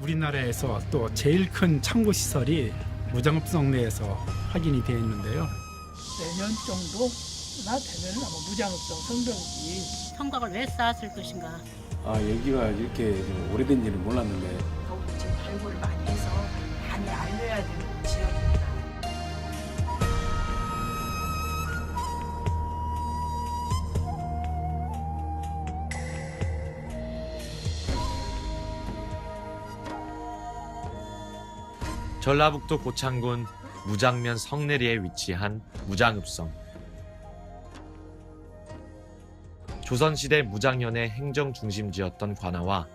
우리나라에서 또 제일 큰 창고 시설이 무장읍성 내에서 확인이 되어 있는데요. 내년 정도나 되면 아마 무장읍성 성벽이 성곽을 왜 쌓았을 것인가. 여기가 이렇게 좀 오래된지는 몰랐는데 더욱 지금 발굴을 많이 해서 많이 알려야 되는 지역입니다. 전라북도 고창군 무장면 성내리에 위치한 무장읍성. 조선시대 무장연의 행정 중심지였던 관아와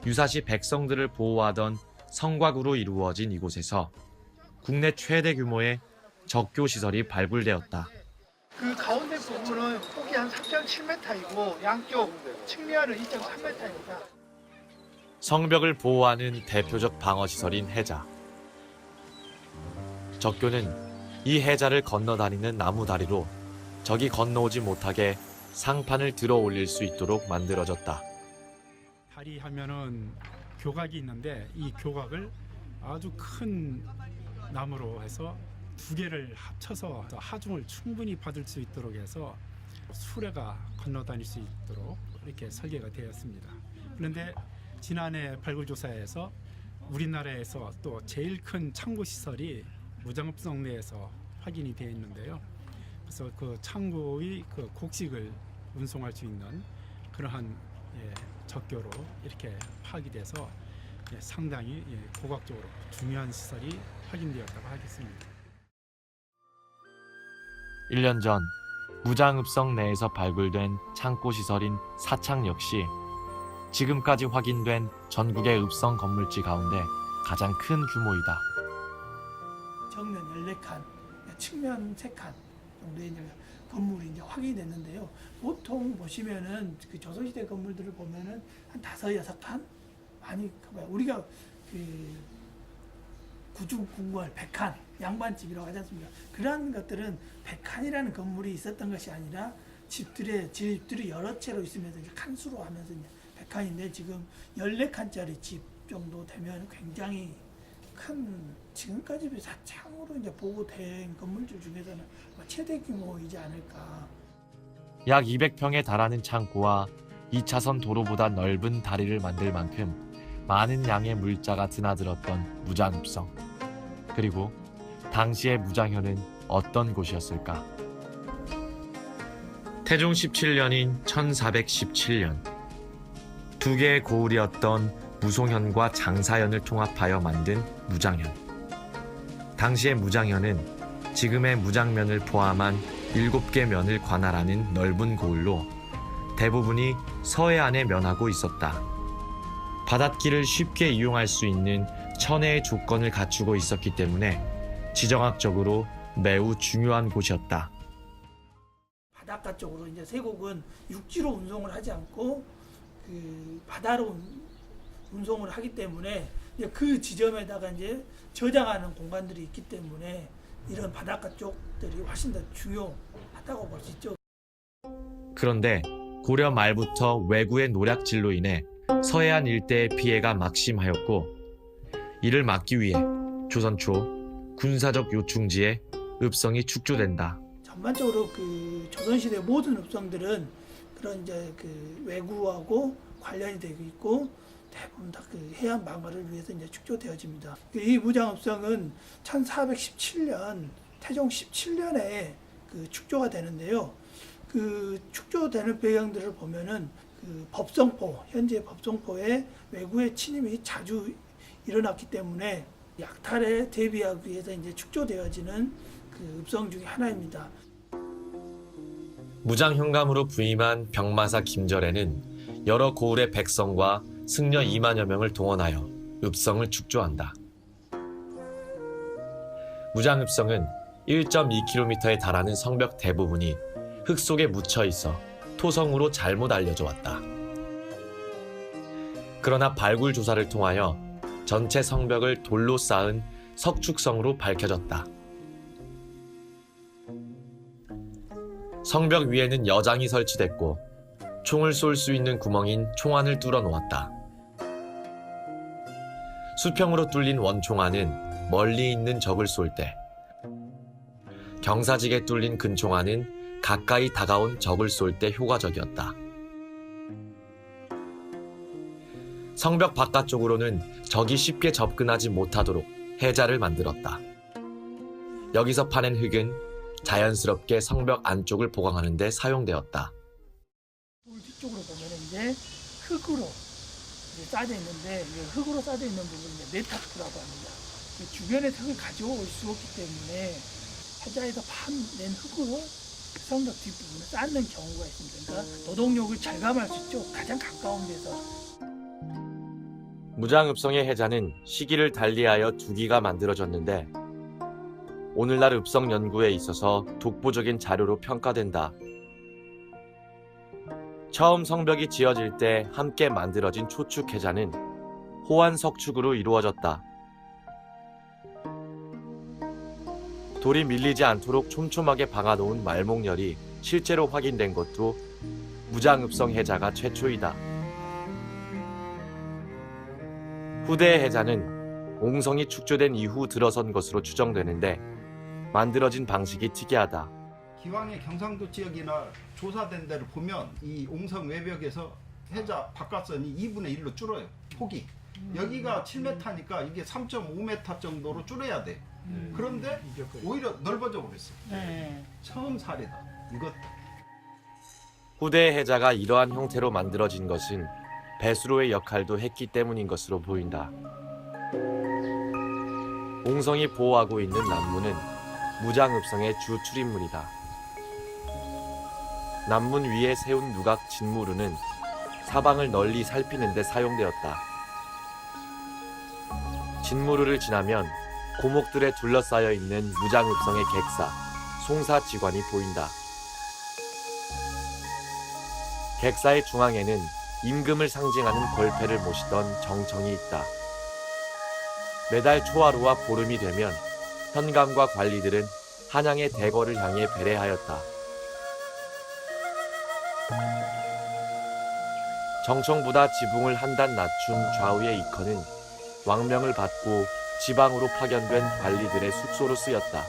유사시 백성들을 보호하던 성곽으로 이루어진 이곳에서 국내 최대 규모의 적교 시설이 발굴되었다. 그 가운데 부분은 폭이 한 3.7m이고 양쪽 측면은 2.3m입니다. 성벽을 보호하는 대표적 방어시설인 해자. 적교는 이 해자를 건너다니는 나무 다리로 적이 건너오지 못하게 상판을 들어 올릴 수 있도록 만들어졌다. 다리 하면은 교각이 있는데 이 교각을 아주 큰 나무로 해서 두 개를 합쳐서 하중을 충분히 받을 수 있도록 해서 수레가 건너다닐 수 있도록 이렇게 설계가 되었습니다. 그런데 지난해 발굴조사에서 우리나라에서 또 제일 큰 창고 시설이 무장읍성 내에서 확인이 되어 있는데요. 그래서 그 창고의 그 곡식을 운송할 수 있는 그러한 적교로 이렇게 파악이 돼서 상당히 고각적으로 중요한 시설이 확인되었다고 하겠습니다. 1년 전 무장읍성 내에서 발굴된 창고 시설인 사창 역시 지금까지 확인된 전국의 읍성 건물지 가운데 가장 큰 규모이다. 정면 14칸, 측면 3칸 정도의 이제 건물이 이제 확인이 됐는데요. 보통 보시면은 그 조선시대 건물들을 보면은 한 5, 6칸 많이 우리가 그 구중궁궐 100칸 양반집이라고 하지 않습니까? 그러한 것들은 100칸이라는 건물이 있었던 것이 아니라 집들이 여러 채로 있으면서 이제 칸수로 하면서 이제 100칸인데 지금 14칸짜리 집 정도 되면 굉장히 큰 지금까지 사창으로 이제 보고된 건물들 중에서는 최대 규모이지 않을까. 약 200평에 달하는 창고와 2차선 도로보다 넓은 다리를 만들 만큼 많은 양의 물자가 드나들었던 무장읍성. 그리고 당시의 무장현은 어떤 곳이었을까? 태종 17년인 1417년 두 개의 고을이었던 무송현과 장사현을 통합하여 만든 무장현. 당시의 무장현은 지금의 무장면을 포함한 7개 면을 관할하는 넓은 고을로 대부분이 서해안에 면하고 있었다. 바닷길을 쉽게 이용할 수 있는 천혜의 조건을 갖추고 있었기 때문에 지정학적으로 매우 중요한 곳이었다. 바닷가 쪽으로 이제 세곡은 육지로 운송을 하지 않고 그 바다로 운송을 하기 때문에 이제 그 지점에다가 이제 저장하는 공간들이 있기 때문에 이런 바닷가 쪽들이 훨씬 더 중요하다고 볼 수 있죠. 그런데 고려 말부터 왜구의 노략질로 인해 서해안 일대의 피해가 막심하였고 이를 막기 위해 조선 초 군사적 요충지에 읍성이 축조된다. 전반적으로 그 조선시대 모든 읍성들은 그런 이제 그 왜구하고 관련이 되고 있고 대부분 다 그 해안 방어를 위해서 이제 축조되어집니다. 이 무장읍성은 1417년 태종 17년에 그 축조가 되는데요. 그 축조되는 배경들을 보면은 그 법성포, 현재 법성포에 왜구의 침입이 자주 일어났기 때문에 약탈에 대비하기 위해서 이제 축조되어지는 그 읍성 중에 하나입니다. 무장현감으로 부임한 병마사 김절에는 여러 고을의 백성과 승려 2만여 명을 동원하여 읍성을 축조한다. 무장읍성은 1.2km에 달하는 성벽 대부분이 흙 속에 묻혀 있어 토성으로 잘못 알려져 왔다. 그러나 발굴 조사를 통하여 전체 성벽을 돌로 쌓은 석축성으로 밝혀졌다. 성벽 위에는 여장이 설치됐고 총을 쏠 수 있는 구멍인 총안을 뚫어 놓았다. 수평으로 뚫린 원총알은 멀리 있는 적을 쏠 때, 경사지게 뚫린 근총알은 가까이 다가온 적을 쏠 때 효과적이었다. 성벽 바깥쪽으로는 적이 쉽게 접근하지 못하도록 해자를 만들었다. 여기서 파낸 흙은 자연스럽게 성벽 안쪽을 보강하는 데 사용되었다. 돌 뒤쪽으로 보면 이제 흙으로 이제 쌓여 있는데, 이 흙으로 쌓여 있는 부분이 이제 메타프라고 합니다. 그 주변에 흙을 가져올 수 없기 때문에 해자에서 파낸 흙으로 성벽 뒷부분을 쌓는 경우가 있습니다. 그러니까 노동력을 절감할 수 있죠. 가장 가까운 데서. 무장읍성의 해자는 시기를 달리하여 두 기가 만들어졌는데 오늘날 읍성 연구에 있어서 독보적인 자료로 평가된다. 처음 성벽이 지어질 때 함께 만들어진 초축 해자는 호환 석축으로 이루어졌다. 돌이 밀리지 않도록 촘촘하게 박아놓은 말목열이 실제로 확인된 것도 무장읍성 해자가 최초이다. 후대의 해자는 옹성이 축조된 이후 들어선 것으로 추정되는데 만들어진 방식이 특이하다. 기왕의 경상도 지역이나 조사된 데를 보면 이 옹성 외벽에서 해자 바깥선이 2분의 1로 줄어요. 폭이. 여기가 7m니까 이게 3.5m 정도로 줄여야 돼. 그런데 오히려 넓어져 버렸어. 네. 처음 사례다. 이것. 후대의 해자가 이러한 형태로 만들어진 것은 배수로의 역할도 했기 때문인 것으로 보인다. 옹성이 보호하고 있는 남문은 무장읍성의 주 출입문이다. 남문 위에 세운 누각 진무루는 사방을 널리 살피는 데 사용되었다. 진무루를 지나면 고목들에 둘러싸여 있는 무장읍성의 객사, 송사지관이 보인다. 객사의 중앙에는 임금을 상징하는 벌패를 모시던 정청이 있다. 매달 초하루와 보름이 되면 현감과 관리들은 한양의 대궐을 향해 배례하였다. 정청보다 지붕을 한 단 낮춘 좌우의 이커는 왕명을 받고 지방으로 파견된 관리들의 숙소로 쓰였다.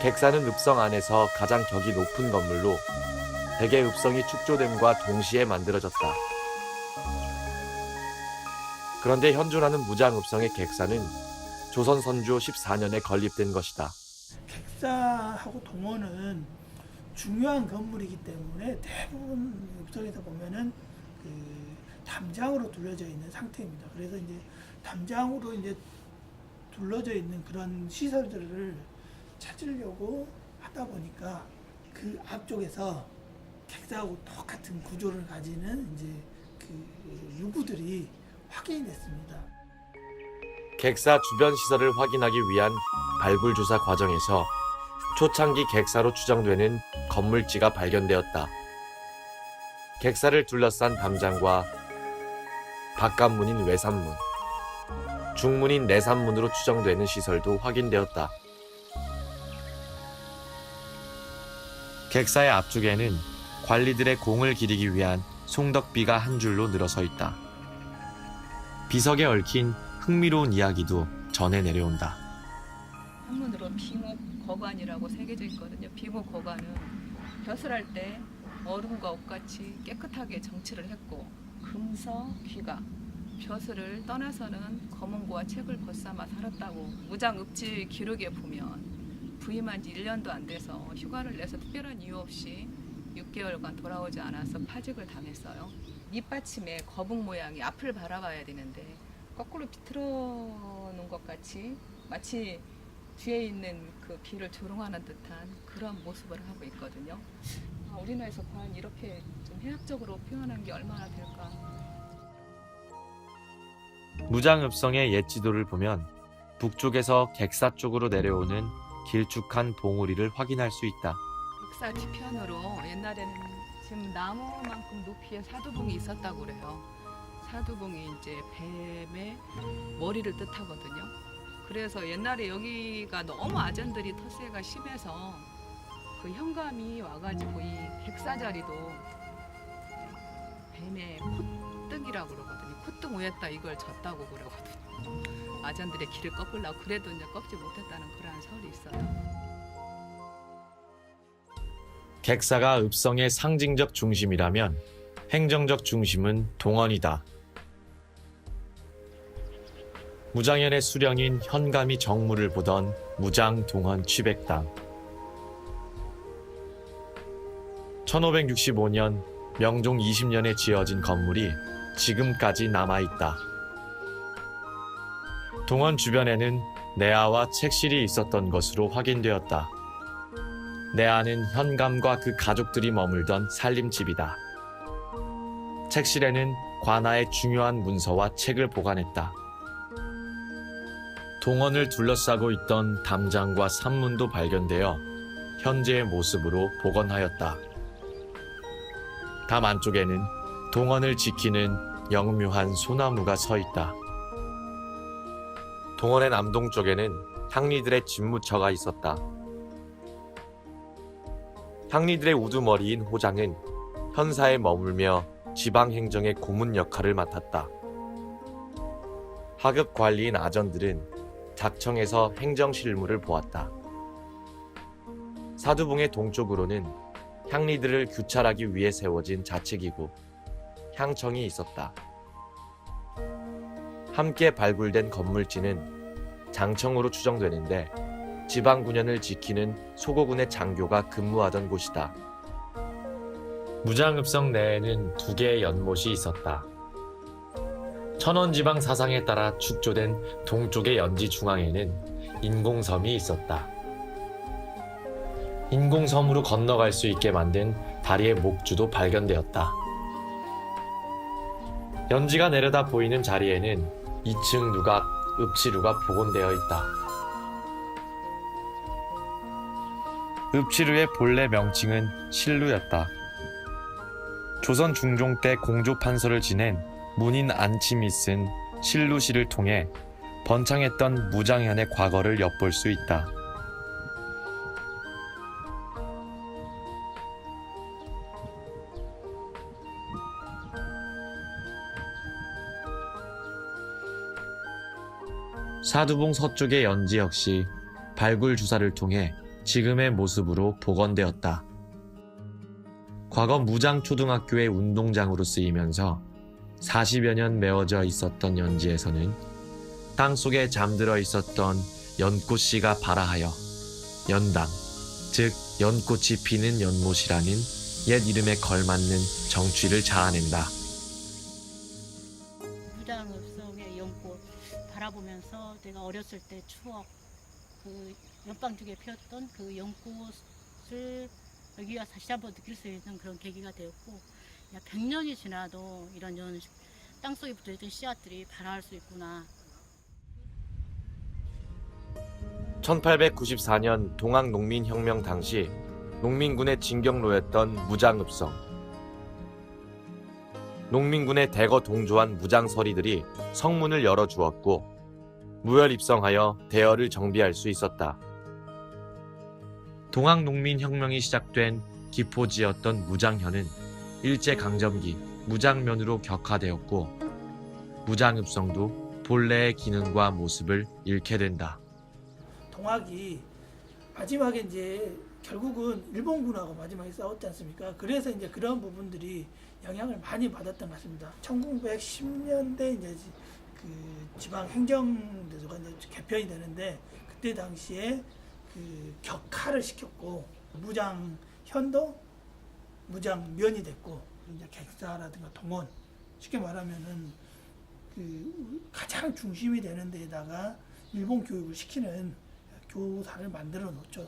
객사는 읍성 안에서 가장 격이 높은 건물로 대개 읍성이 축조됨과 동시에 만들어졌다. 그런데 현존하는 무장읍성의 객사는 조선 선조 14년에 건립된 것이다. 객사하고 동원은 중요한 건물이기 때문에 대부분 읍성에서 보면은 그 담장으로 둘러져 있는 상태입니다. 그래서 이제 담장으로 이제 둘러져 있는 그런 시설들을 찾으려고 하다 보니까 그 앞쪽에서 객사하고 똑같은 구조를 가지는 이제 그 유구들이 확인이 됐습니다. 객사 주변 시설을 확인하기 위한 발굴 조사 과정에서 초창기 객사로 추정되는 건물지가 발견되었다. 객사를 둘러싼 담장과 바깥문인 외산문, 중문인 내산문으로 추정되는 시설도 확인되었다. 객사의 앞쪽에는 관리들의 공을 기리기 위한 송덕비가 한 줄로 늘어서 있다. 비석에 얽힌 흥미로운 이야기도 전해 내려온다. 한문으로 비목 거관이라고 새겨져 있거든요. 비목 거관은 벼슬할 때 얼음과 옷같이 깨끗하게 정치를 했고 금서 귀가 벼슬을 떠나서는 검은고와 책을 벗삼아 살았다고 무장읍지 기록에 보면 부임한 지 1년도 안 돼서 휴가를 내서 특별한 이유 없이 6개월간 돌아오지 않아서 파직을 당했어요. 밑받침에 거북 모양이 앞을 바라봐야 되는데 거꾸로 비틀어 놓은 것 같이 마치 뒤에 있는 그 비를 조롱하는 듯한 그런 모습을 하고 있거든요. 우리나라에서 과연 이렇게 좀 해학적으로 표현한 게 얼마나 될까. 무장읍성의 옛 지도를 보면 북쪽에서 객사 쪽으로 내려오는 길쭉한 봉우리를 확인할 수 있다. 객사 뒤편으로 옛날에는 지금 나무만큼 높이의 사두봉이 있었다고 그래요. 사두봉이 이제 뱀의 머리를 뜻하거든요. 그래서 옛날에 여기가 너무 아전들이 텃세가 심해서 그 현감이 와가지고 이 객사 자리도 뱀의 콧등 흙이라고 그러거든요. 콧등 위에다 이걸 졌다고 그러거든요. 아전들의 길을 꺾으려고 그래도 이제 꺾지 못했다는 그러한 설이 있어요. 객사가 읍성의 상징적 중심이라면 행정적 중심은 동원이다. 무장현의 수령인 현감이 정무를 보던 무장 동원 취백당. 1565년 명종 20년에 지어진 건물이 지금까지 남아있다. 동원 주변에는 내아와 책실이 있었던 것으로 확인되었다. 내아는 현감과 그 가족들이 머물던 살림집이다. 책실에는 관아의 중요한 문서와 책을 보관했다. 동원을 둘러싸고 있던 담장과 산문도 발견되어 현재의 모습으로 복원하였다. 담 안쪽에는 동원을 지키는 영묘한 소나무가 서 있다. 동원의 남동쪽에는 향리들의 집무처가 있었다. 향리들의 우두머리인 호장은 현사에 머물며 지방행정의 고문 역할을 맡았다. 하급 관리인 아전들은 작청에서 행정실무를 보았다. 사두봉의 동쪽으로는 향리들을 규찰하기 위해 세워진 자치기구, 향청이 있었다. 함께 발굴된 건물지는 장청으로 추정되는데 지방군현을 지키는 소고군의 장교가 근무하던 곳이다. 무장읍성 내에는 2개의 연못이 있었다. 천원지방 사상에 따라 축조된 동쪽의 연지 중앙에는 인공섬이 있었다. 인공섬으로 건너갈 수 있게 만든 다리의 목주도 발견되었다. 연지가 내려다 보이는 자리에는 2층 누각, 읍치루가 복원되어 있다. 읍치루의 본래 명칭은 실루였다. 조선 중종 때 공조 판서를 지낸 문인 안침이 쓴 실루시를 통해 번창했던 무장현의 과거를 엿볼 수 있다. 사두봉 서쪽의 연지 역시 발굴 주사를 통해 지금의 모습으로 복원되었다. 과거 무장초등학교의 운동장으로 쓰이면서 40여 년 메워져 있었던 연지에서는 땅속에 잠들어 있었던 연꽃씨가 발아하여 연당, 즉 연꽃이 피는 연못이라는 옛 이름에 걸맞는 정취를 자아낸다. 무장읍성의 연꽃 바라보면서 내가 어렸을 때 추억, 그 연방죽에 피었던 그 연꽃을 여기가 다시 한번 느낄 수 있는 그런 계기가 되었고, 100년이 지나도 이런 땅속에 붙어있던 씨앗들이 발아할 수 있구나. 1894년 동학농민혁명 당시 농민군의 진격로였던 무장읍성. 농민군의 대거 동조한 무장서리들이 성문을 열어주었고 무혈 입성하여 대열을 정비할 수 있었다. 동학농민혁명이 시작된 기포지였던 무장현은 일제강점기 무장면으로 격화되었고 무장읍성도 본래의 기능과 모습을 잃게 된다. 동학이 마지막에 이제 결국은 일본군하고 마지막에 싸웠지 않습니까? 그래서 이제 그런 부분들이 영향을 많이 받았던 것 같습니다. 1910년대 이제 그 지방 행정제도가 이제 개편이 되는데 그때 당시에 그 격화를 시켰고 무장현도 무장면이 됐고 이제 객사라든가 동원 쉽게 말하면은 그 가장 중심이 되는 데에다가 일본 교육을 시키는 교사를 만들어 놓죠.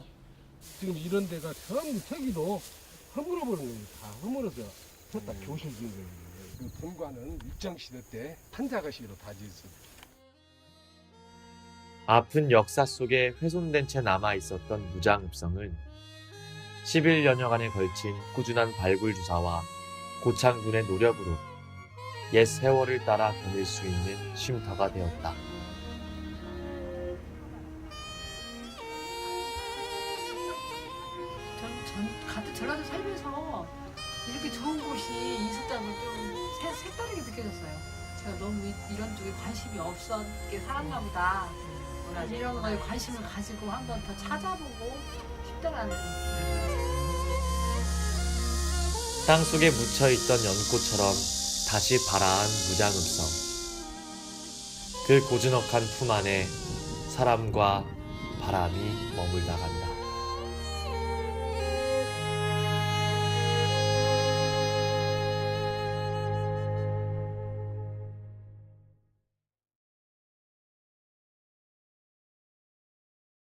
지금 이런 데가 전부 저기도 허물어 버린 거예요. 다 허물어서 졌다 교실 진 거예요. 그 본관은 일정시대 때 판자가시로 다 지었어요. 아픈 역사 속에 훼손된 채 남아있었던 무장읍성은 11여년간에 걸친 꾸준한 발굴 주사와 고창군의 노력으로 옛 세월을 따라 다닐 수 있는 쉼터가 되었다. 가뜩 전라도 살면서 이렇게 이렇게 좋은 곳이 있었다는 좀 색다르게 느껴졌어요. 제가 너무 이런 쪽에 관심이 없었게 살았나 보다. 이런 거에 관심을 가지고 한번 더 찾아보고 싶더라는. 땅속에 묻혀있던 연꽃처럼 다시 발아한 무장읍성. 그 고즈넉한 품 안에 사람과 바람이 머물다 간다.